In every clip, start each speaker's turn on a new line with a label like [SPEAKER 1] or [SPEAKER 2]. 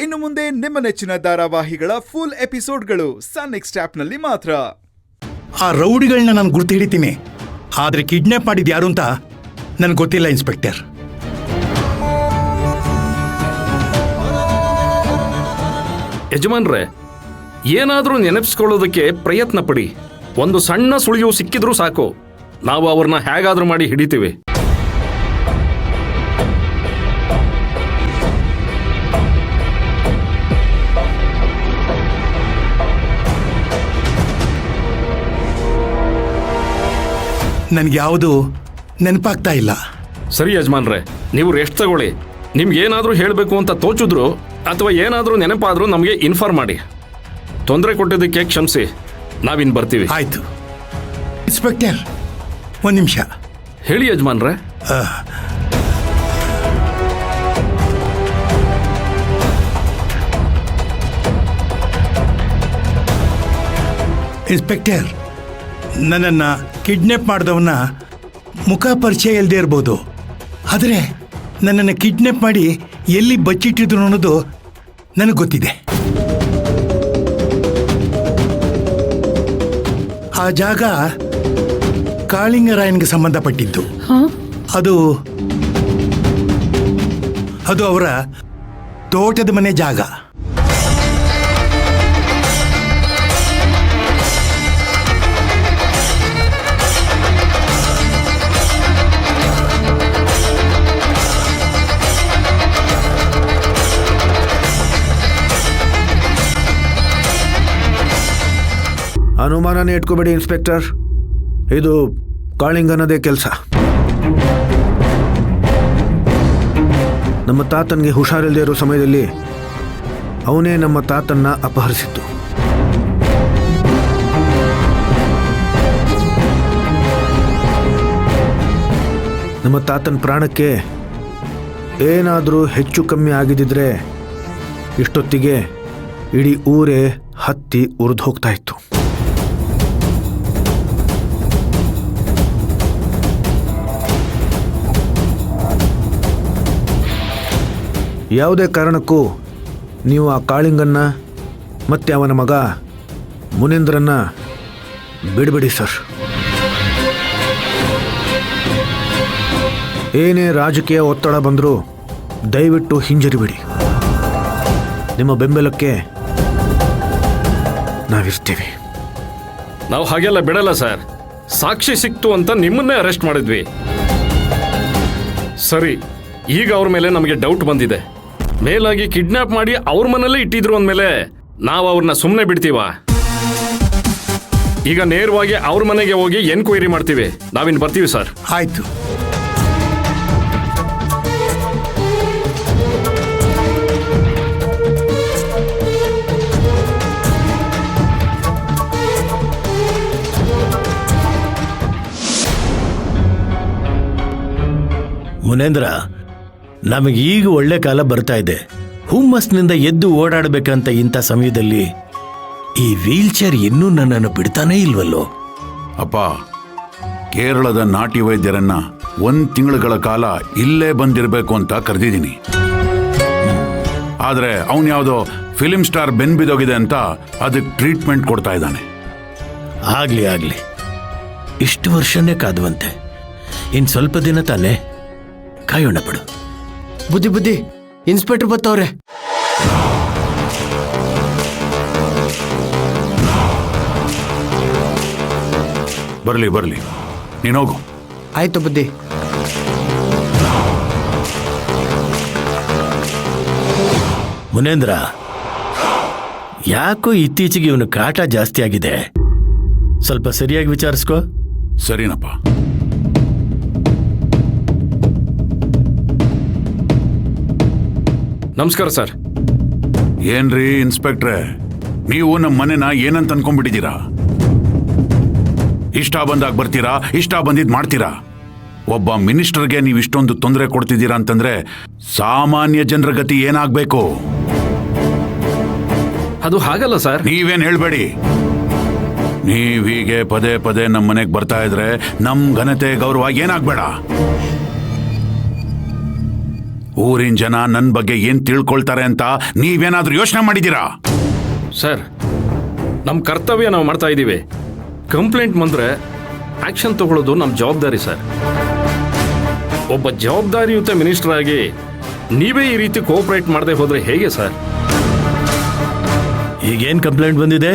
[SPEAKER 1] ಇನ್ನು ಮುಂದೆ ನಿಮ್ಮ ನೆಚ್ಚಿನ ಧಾರಾವಾಹಿಗಳ ಫುಲ್ ಎಪಿಸೋಡ್ಗಳು ಸನ್ ನೆಕ್ಸ್ಟ್ ಆಪ್ನಲ್ಲಿ ಮಾತ್ರ.
[SPEAKER 2] ಆ ರೌಡಿಗಳನ್ನ ನಾನು ಗುರ್ತು ಹಿಡಿತೀನಿ, ಆದರೆ ಕಿಡ್ನಾಪ್ ಮಾಡಿದ್ದು ಯಾರು ಅಂತ ನನಗೆ ಗೊತ್ತಿಲ್ಲ ಇನ್ಸ್ಪೆಕ್ಟರ್.
[SPEAKER 3] ಯಜಮಾನ್ರೆ, ಏನಾದರೂ ನೆನಪಿಸ್ಕೊಳ್ಳೋದಕ್ಕೆ ಪ್ರಯತ್ನ ಪಡಿ. ಒಂದು ಸಣ್ಣ ಸುಳಿವು ಸಿಕ್ಕಿದ್ರೂ ಸಾಕು, ನಾವು ಅವ್ರನ್ನ ಹೇಗಾದ್ರೂ ಮಾಡಿ ಹಿಡಿತೀವಿ.
[SPEAKER 2] ನನಗೆ ಯಾವುದು ನೆನಪಾಗ್ತಾ ಇಲ್ಲ.
[SPEAKER 3] ಸರಿ ಯಜಮಾನ್ರೆ, ನೀವು ರೆಸ್ಟ್ ತಗೊಳ್ಳಿ. ನಿಮ್ಗೇನಾದರೂ ಹೇಳಬೇಕು ಅಂತ ತೋಚಿದ್ರು ಅಥವಾ ಏನಾದರೂ ನೆನಪಾದರೂ ನಮಗೆ ಇನ್ಫಾರ್ಮ್ ಮಾಡಿ. ತೊಂದರೆ ಕೊಟ್ಟಿದ್ದಕ್ಕೆ ಕ್ಷಮಿಸಿ, ನಾವಿನ್ ಬರ್ತೀವಿ.
[SPEAKER 2] ಆಯ್ತು ಇನ್ಸ್ಪೆಕ್ಟರ್, ಒಂದು ನಿಮಿಷ
[SPEAKER 3] ಹೇಳಿ ಯಜಮಾನ್ರೆ.
[SPEAKER 2] ಇನ್ಸ್ಪೆಕ್ಟರ್, ನನ್ನನ್ನು ಕಿಡ್ನಾಪ್ ಮಾಡಿದವನ್ನ ಮುಖ ಪರಿಚಯ ಇಲ್ಲದೆ ಇರ್ಬೋದು, ಆದರೆ ನನ್ನನ್ನು ಕಿಡ್ನಾಪ್ ಮಾಡಿ ಎಲ್ಲಿ ಬಚ್ಚಿಟ್ಟಿದ್ರು ಅನ್ನೋದು ನನಗೆ ಗೊತ್ತಿದೆ. ಆ ಜಾಗ ಕಾಳಿಂಗರಾಯನ್ಗೆ ಸಂಬಂಧಪಟ್ಟಿದ್ದು. ಅದು ಅವರ ತೋಟದ ಮನೆ ಜಾಗ.
[SPEAKER 4] ಅನುಮಾನನೇ ಇಟ್ಕೋಬೇಡಿ ಇನ್ಸ್ಪೆಕ್ಟರ್, ಇದು ಕಾಳಿಂಗನದೇ ಕೆಲಸ. ನಮ್ಮ ತಾತನಿಗೆ ಹುಷಾರಿಲ್ಲದೆ ಇರೋ ಸಮಯದಲ್ಲಿ ಅವನೇ ನಮ್ಮ ತಾತನ್ನ ಅಪಹರಿಸಿತ್ತು. ನಮ್ಮ ತಾತನ ಪ್ರಾಣಕ್ಕೆ ಏನಾದರೂ ಹೆಚ್ಚು ಕಮ್ಮಿ ಆಗಿದ್ದಿದ್ರೆ ಇಷ್ಟೊತ್ತಿಗೆ ಇಡೀ ಊರೇ ಹತ್ತಿ ಉರಿದು ಹೋಗ್ತಾ ಇತ್ತು. ಯಾವುದೇ ಕಾರಣಕ್ಕೂ ನೀವು ಆ ಕಾಳಿಂಗನ್ನ ಮತ್ತೆ ಅವನ ಮಗ ಮುನೇಂದ್ರನ್ನ ಬಿಡಬೇಡಿ ಸರ್. ಏನೇ ರಾಜಕೀಯ ಒತ್ತಡ ಬಂದರೂ ದಯವಿಟ್ಟು ಹಿಂಜರಿಬೇಡಿ. ನಿಮ್ಮ ಬೆಂಬಲಕ್ಕೆ ನಾವಿರ್ತೀವಿ.
[SPEAKER 3] ನಾವು ಹಾಗೆಲ್ಲ ಬಿಡಲ್ಲ ಸರ್. ಸಾಕ್ಷಿ ಸಿಕ್ತು ಅಂತ ನಿಮ್ಮನ್ನೇ ಅರೆಸ್ಟ್ ಮಾಡಿದ್ವಿ. ಸರಿ, ಈಗ ಅವ್ರ ಮೇಲೆ ನಮಗೆ ಡೌಟ್ ಬಂದಿದೆ. ಮೇಲಾಗಿ ಕಿಡ್ನಾಪ್ ಮಾಡಿ ಅವ್ರ ಮನೆಯಲ್ಲೇ ಇಟ್ಟಿದ್ರು ಅಂದಮೇಲೆ ನಾವು ಅವ್ರನ್ನ ಸುಮ್ಮನೆ ಬಿಡ್ತೀವ? ಈಗ ನೇರವಾಗಿ ಅವ್ರ ಮನೆಗೆ ಹೋಗಿ ಎನ್ಕ್ವೈರಿ ಮಾಡ್ತೀವಿ. ನಾವಿನ್ ಬರ್ತೀವಿ ಸರ್.
[SPEAKER 2] ಆಯ್ತು.
[SPEAKER 5] ಮುನೇಂದ್ರ, ನಮಗೆ ಈಗ ಒಳ್ಳೆ ಕಾಲ ಬರ್ತಾ ಇದೆ. ಹುಮ್ಮಸ್ನಿಂದ ಎದ್ದು ಓಡಾಡಬೇಕಂತ ಇಂಥ ಸಮಯದಲ್ಲಿ ಈ ವೀಲ್ ಚೇರ್ ಇನ್ನೂ ನನ್ನನ್ನು ಬಿಡ್ತಾನೇ ಇಲ್ವಲ್ಲೋ?
[SPEAKER 6] ಅಪ್ಪ, ಕೇರಳದ ನಾಟಿ ವೈದ್ಯರನ್ನ 1 ತಿಂಗಳ ಕಾಲ ಇಲ್ಲೇ ಬಂದಿರಬೇಕು ಅಂತ ಕರೆದಿದ್ದೀನಿ. ಆದರೆ ಅವನು ಯಾವುದೋ ಫಿಲಿಂ ಸ್ಟಾರ್ ಬೆನ್ ಬಿದ್ದೋಗಿದೆ ಅಂತ ಅದಕ್ಕೆ ಟ್ರೀಟ್ಮೆಂಟ್ ಕೊಡ್ತಾ ಇದ್ದಾನೆ.
[SPEAKER 5] ಆಗ್ಲಿ, ಇಷ್ಟು ವರ್ಷನೇ ಕಾದುವಂತೆ. ಇನ್ನು ಸ್ವಲ್ಪ ದಿನ ತಾನೇ ಕಾಯೋಣ ಬಿಡು.
[SPEAKER 7] ಬುದ್ಧಿ ಇನ್ಸ್ಪೆಕ್ಟರ್ ಬತ್ತವ್ರೆ.
[SPEAKER 6] ಬರ್ಲಿ, ನೀನೋಗು.
[SPEAKER 7] ಆಯ್ತು ಬುದ್ಧಿ.
[SPEAKER 5] ಮುನೇಂದ್ರ, ಯಾಕೋ ಇತ್ತೀಚೆಗೆ ಇವನು ಕಾಟ ಜಾಸ್ತಿ ಆಗಿದೆ. ಸ್ವಲ್ಪ ಸರಿಯಾಗಿ ವಿಚಾರಿಸ್ಕೋ.
[SPEAKER 6] ಸರಿನಪ್ಪ.
[SPEAKER 3] ನಮಸ್ಕಾರ ಸರ್.
[SPEAKER 6] ಏನ್ರಿ ಇನ್ಸ್ಪೆಕ್ಟ್ರೆ, ನೀವು ನಮ್ಮ ಮನೆನ ಏನಂತ ಅನ್ಕೊಂಡ್ಬಿಟ್ಟಿದ್ದೀರಾ? ಇಷ್ಟ ಬಂದಾಗ ಬರ್ತೀರಾ, ಇಷ್ಟ ಬಂದಿದ್ ಮಾಡ್ತೀರಾ. ಒಬ್ಬ ಮಿನಿಸ್ಟರ್ಗೆ ನೀವು ಇಷ್ಟೊಂದು ತೊಂದರೆ ಕೊಡ್ತಿದ್ದೀರಾ ಅಂತಂದ್ರೆ ಸಾಮಾನ್ಯ ಜನರ ಗತಿ ಏನಾಗಬೇಕು?
[SPEAKER 3] ಅದು ಹಾಗಲ್ಲ ಸರ್.
[SPEAKER 6] ನೀವೇನ್ ಹೇಳ್ಬೇಡಿ. ನೀವೀಗೆ ಪದೇ ಪದೇ ನಮ್ಮ ಮನೆಗೆ ಬರ್ತಾ ಇದ್ರೆ ನಮ್ ಘನತೆ ಗೌರವ ಏನಾಗ್ಬೇಡ. ಊರಿನ ಜನ ನನ್ನ ಬಗ್ಗೆ ಏನ್ ತಿಳ್ಕೊಳ್ತಾರೆ ಅಂತ ನೀವೇನಾದ್ರೂ ಯೋಚನೆ ಮಾಡಿದ್ದೀರಾ?
[SPEAKER 3] ಸರ್, ನಮ್ಮ ಕರ್ತವ್ಯ ನಾವು ಮಾಡ್ತಾ ಇದ್ದೀವಿ. ಕಂಪ್ಲೇಂಟ್ ಬಂದರೆ ಆ್ಯಕ್ಷನ್ ತಗೊಳ್ಳೋದು ನಮ್ಮ ಜವಾಬ್ದಾರಿ ಸರ್. ಒಬ್ಬ ಜವಾಬ್ದಾರಿಯುತ ಮಿನಿಸ್ಟರ್ ಆಗಿ ನೀವೇ ಈ ರೀತಿ ಕೋಆಪರೇಟ್ ಮಾಡದೆ ಹೋದರೆ ಹೇಗೆ ಸರ್?
[SPEAKER 5] ಈಗೇನ್ ಕಂಪ್ಲೇಂಟ್ ಬಂದಿದೆ?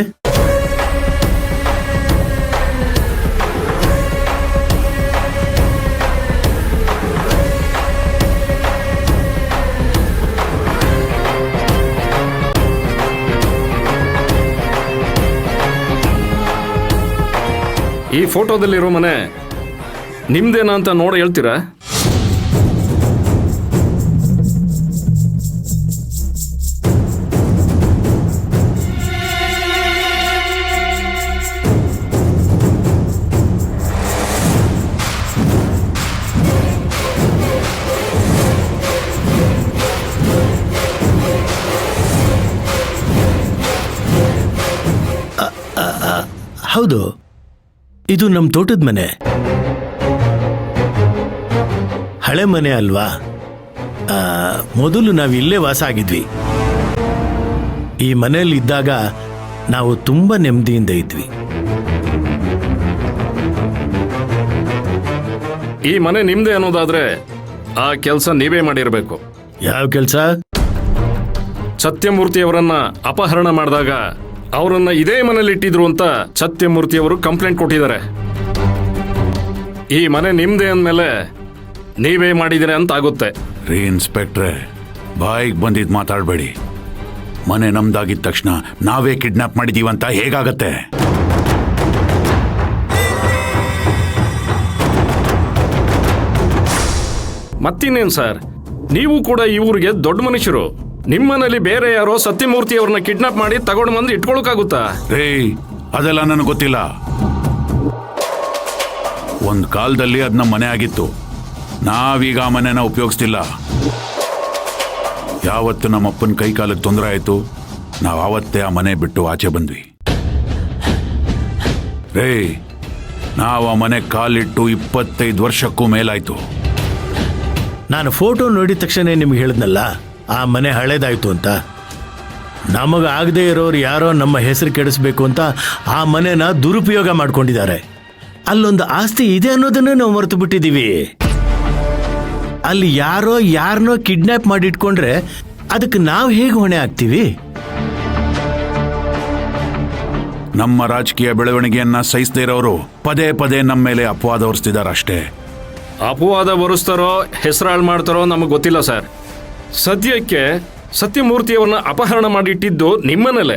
[SPEAKER 3] ಈ ಫೋಟೋದಲ್ಲಿರೋ ಮನೆ ನಿಮ್ದೇನಾ ಅಂತ ನೋಡಿ ಹೇಳ್ತೀರಾ?
[SPEAKER 5] ಹೌದು, ಇದು ನಮ್ಮ ತೋಟದ ಮನೆ. ಹಳೆ ಮನೆ ಅಲ್ವಾ? ಮೊದಲು ನಾವು ಇಲ್ಲೇ ವಾಸ ಆಗಿದ್ವಿ. ಈ ಮನೆಯಲ್ಲಿ ಇದ್ದಾಗ ನಾವು ತುಂಬಾ ನೆಮ್ಮದಿಯಿಂದ ಇದ್ವಿ.
[SPEAKER 3] ಈ ಮನೆ ನಿಮ್ದೇ ಅನ್ನೋದಾದ್ರೆ ಆ ಕೆಲಸ ನೀವೇ ಮಾಡಿರಬೇಕು.
[SPEAKER 5] ಯಾವ ಕೆಲಸ?
[SPEAKER 3] ಸತ್ಯಮೂರ್ತಿಯವರನ್ನ ಅಪಹರಣ ಮಾಡಿದಾಗ ಅವರನ್ನ ಇದೇ ಮನೇಲಿ ಇಟ್ಟಿದ್ರು ಅಂತ ಸತ್ಯಮೂರ್ತಿಯವರು ಕಂಪ್ಲೇಂಟ್ ಕೊಟ್ಟಿದ್ದಾರೆ. ಈ ಮನೆ ನಿಮ್ದೇ ಅಂದಮೇಲೆ ನೀವೇ ಮಾಡಿದಿರ ಅಂತ ಆಗುತ್ತೆ.
[SPEAKER 6] ರೀ ಇನ್ಸ್ಪೆಕ್ಟ್ರೆ, ಬಾಯಿಗೆ ಬಂದಿದ್ದು ಮಾತಾಡಬೇಡಿ. ಮನೆ ನಮ್ದಾಗಿದ್ದ ತಕ್ಷಣ ನಾವೇ ಕಿಡ್ನಾಪ್ ಮಾಡಿದೀವಂತ ಹೇಗಾಗತ್ತೆ?
[SPEAKER 3] ಮತ್ತಿನ್ನೇನು ಸರ್, ನೀವು ಕೂಡ ಈ ಊರಿಗೆ ದೊಡ್ಡ ಮನುಷ್ಯರು. ನಿಮ್ಮನೇಲಿ ಬೇರೆ ಯಾರೋ ಸತ್ಯಮೂರ್ತಿಯವ್ರನ್ನ ಕಿಡ್ನಾಪ್ ಮಾಡಿ ತಗೊಂಡು ಬಂದು ಇಟ್ಕೊಳಕ್ಕಾಗುತ್ತಾ?
[SPEAKER 6] ರೇ, ಅದೆಲ್ಲ ನನಗೆ ಗೊತ್ತಿಲ್ಲ. ಒಂದು ಕಾಲದಲ್ಲಿ ಅದು ನಮ್ಮ ಮನೆ ಆಗಿತ್ತು. ನಾವೀಗ ಆ ಮನೆನ ಉಪಯೋಗಿಸ್ತಿಲ್ಲ. ಯಾವತ್ತು ನಮ್ಮಪ್ಪನ ಕೈ ಕಾಲಕ್ಕೆ ತೊಂದರೆ ಆಯಿತು, ನಾವು ಆವತ್ತೇ ಆ ಮನೆ ಬಿಟ್ಟು ಆಚೆ ಬಂದ್ವಿ. ರೇ, ನಾವು ಆ ಮನೆ ಕಾಲಿಟ್ಟು 25 ವರ್ಷಕ್ಕೂ ಮೇಲಾಯ್ತು.
[SPEAKER 5] ನಾನು ಫೋಟೋ ನೋಡಿದ ತಕ್ಷಣ ನಿಮ್ಗೆ ಹೇಳಿದ್ನಲ್ಲ, ಆ ಮನೆ ಹಳೇದಾಯ್ತು ಅಂತ. ನಮಗೆ ಆಗದೆ ಇರೋರು ಯಾರೋ ನಮ್ಮ ಹೆಸರು ಕೆಡಿಸ್ಬೇಕು ಅಂತ ಆ ಮನೆನ ದುರುಪಯೋಗ ಮಾಡ್ಕೊಂಡಿದ್ದಾರೆ. ಅಲ್ಲೊಂದು ಆಸ್ತಿ ಇದೆ ಅನ್ನೋದನ್ನೇ ನಾವು ಮರೆತು ಬಿಟ್ಟಿದ್ದೀವಿ. ಅಲ್ಲಿ ಯಾರೋ ಯಾರನ್ನೋ ಕಿಡ್ನಾಪ್ ಮಾಡಿ ಇಟ್ಕೊಂಡ್ರೆ ಅದಕ್ಕೆ ನಾವು ಹೇಗೆ ಹೊಣೆ ಆಗ್ತೀವಿ?
[SPEAKER 6] ನಮ್ಮ ರಾಜಕೀಯ ಬೆಳವಣಿಗೆಯನ್ನ ಸಹಿಸದೇ ಇರೋರು ಪದೇ ಪದೇ ನಮ್ಮ ಮೇಲೆ ಅಪವಾದ ಹೊರಿಸ್ತಿದ್ದಾರೆ ಅಷ್ಟೇ.
[SPEAKER 3] ಅಪವಾದ ಬರೆಸ್ತಾರೋ ಹೆಸರಾಳು ಮಾಡ್ತಾರೋ ನಮಗೆ ಗೊತ್ತಿಲ್ಲ ಸರ್. ಸದ್ಯಕ್ಕೆ ಸತ್ಯಮೂರ್ತಿಯವ್ರನ್ನ ಅಪಹರಣ ಮಾಡಿಟ್ಟಿದ್ದು ನಿಮ್ಮನೇಲೆ.